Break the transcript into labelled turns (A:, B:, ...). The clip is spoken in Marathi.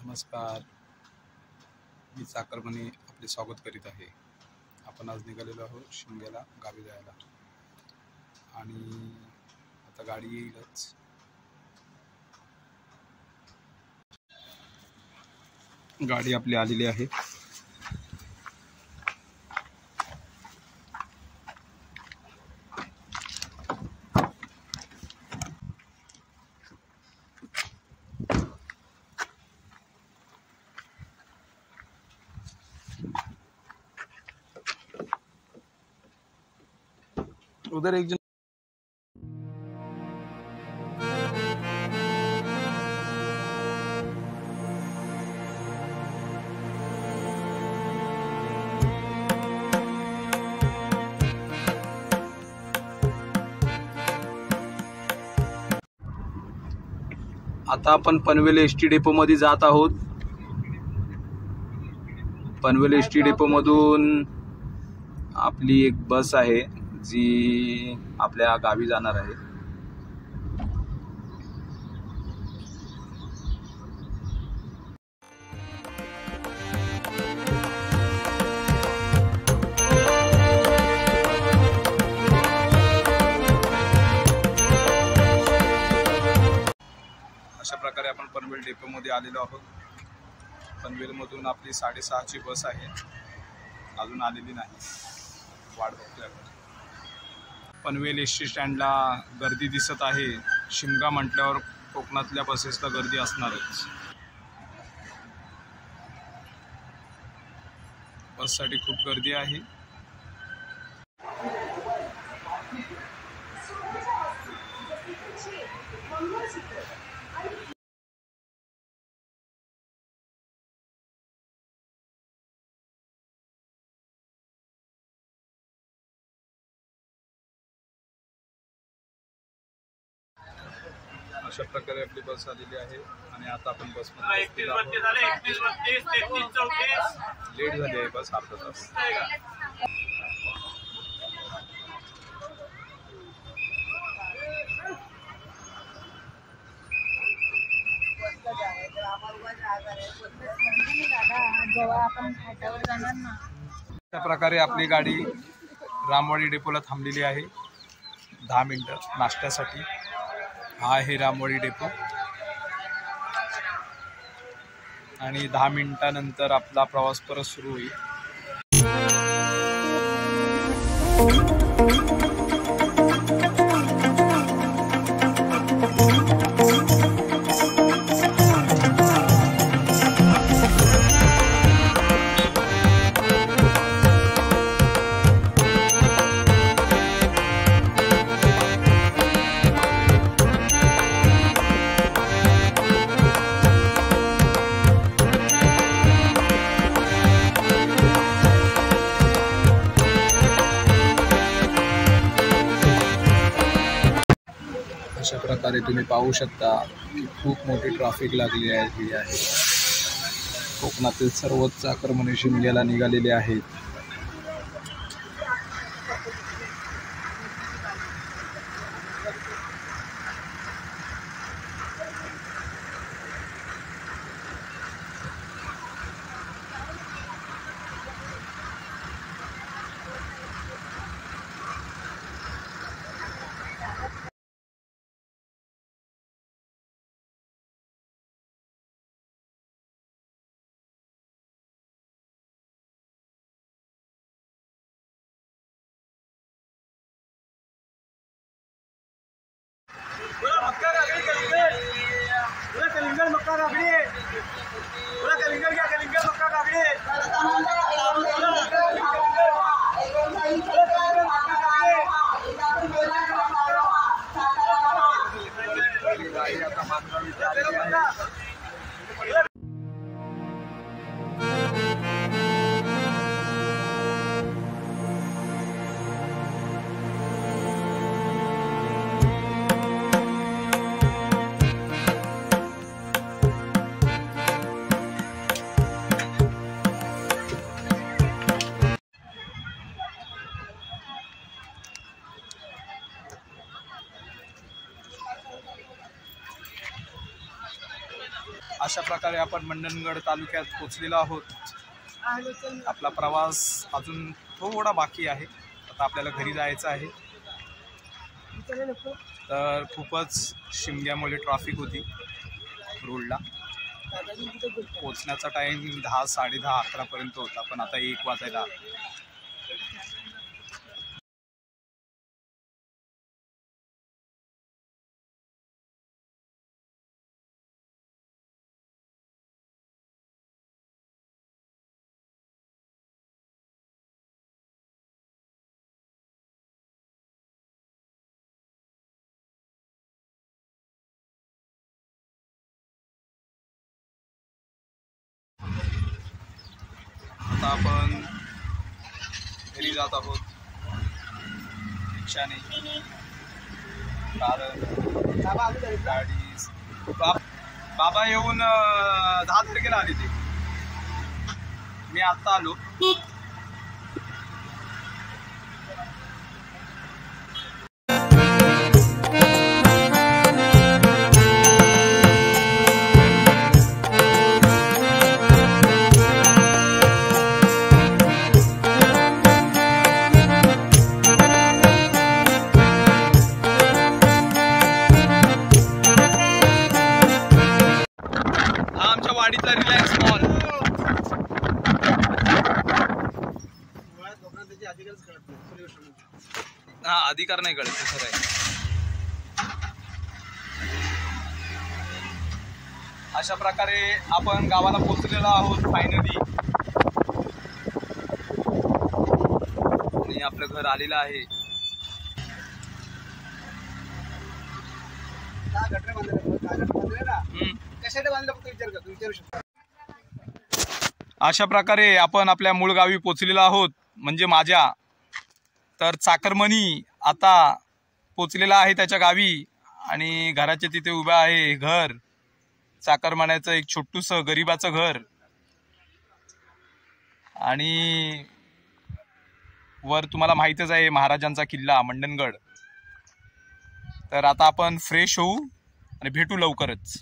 A: नमस्कार, मी चाकरमणी आपले स्वागत करीत आहे। आपण आज निघालेलो आहोत शिमग्याला गावी जायला आणि आता गाडी येईलच। गाडी आपली आलेली आहे। उधर एक जन आता आपण पनवेल एसटी डेपो मध्ये जात आहोत। पनवेल एसटी डेपो मधून आपली एक बस आहे जी आपल्या गावी जाणार आहे। अशा प्रकारे आपण पनवेल डेपो मध्ये आलेलो आहोत। पनवेल मधून आपली 6:30 ची बस आहे, अजून आलेली नाही, वाट बघतोय आपण। पनवेल एसटी स्टँडला गर्दी दिसत आहे। शिमगा म्हटल्यावर कोकणातल्या बसेसला गर्दी असणारच। बससाठी खूप गर्दी आहे। अशा प्रकारे आपली बस आलेली आहे आणि आता आपण बस मध्ये लेट झाली आहे बस अर्धा तास। अशा प्रकारे आपली गाडी रामवाडी डेपोला थांबलेली आहे 10 मिनिटं नाश्त्यासाठी। हा आहे रामवाडी डेपो आणि 10 मिनिटानंतर आपला प्रवास परत सुरू होईल। अशा प्रकारे तुम्ही पाहू शकता की खूप मोठी ट्रॅफिक लागली आहे। कोकणातील सर्वच चाकरमनी शिमग्याला निघालेले आहेत। कलिंगड़ मक्का राबड़ी, पूरा कलिंगड़ क्या कलिंगड़ मक्का राबड़ी। अशा प्रकारे आपण मंडणगड तालुक्यात पोचलेलो आहोत. आपला प्रवास अजून थोडा बाकी आहे. आता आपल्याला घरी जायचं आहे. तर खूपच शिमग्यामुळे ट्रॅफिक होती रोडला. पोचण्याचा टाइम 10, 10:30, 11 पर्यंत होता, पण आता 1 वाजायला. आता आपण घरी जात आहोत रिक्षाने. कारण गाडी बाबा येऊन 10 तारखेला आले ते. मी आत्ता आलो. वाडीतला रिलॅक्स मॉल. हा, अधिकार नाही कळत सर आहे. अशा प्रकारे आपण गावाला पोहोचलेलो आहोत फायनली. आणि आपलं घर आलेलं आहे. अशा प्रकारे आपण आपल्या मूळ गावी पोचलेलो आहोत, म्हणजे माझ्या. तर चाकरमणी आता पोचलेला आहे त्याच्या गावी. आणि घराच्या तिथे उभं आहे घर. चाकरमान्याचं एक छोटूसं गरीबाचं घर. आणि वर तुम्हाला माहीतच आहे महाराजांचा किल्ला मंडणगड. तर आता आपण फ्रेश होऊ आणि भेटू लवकरच.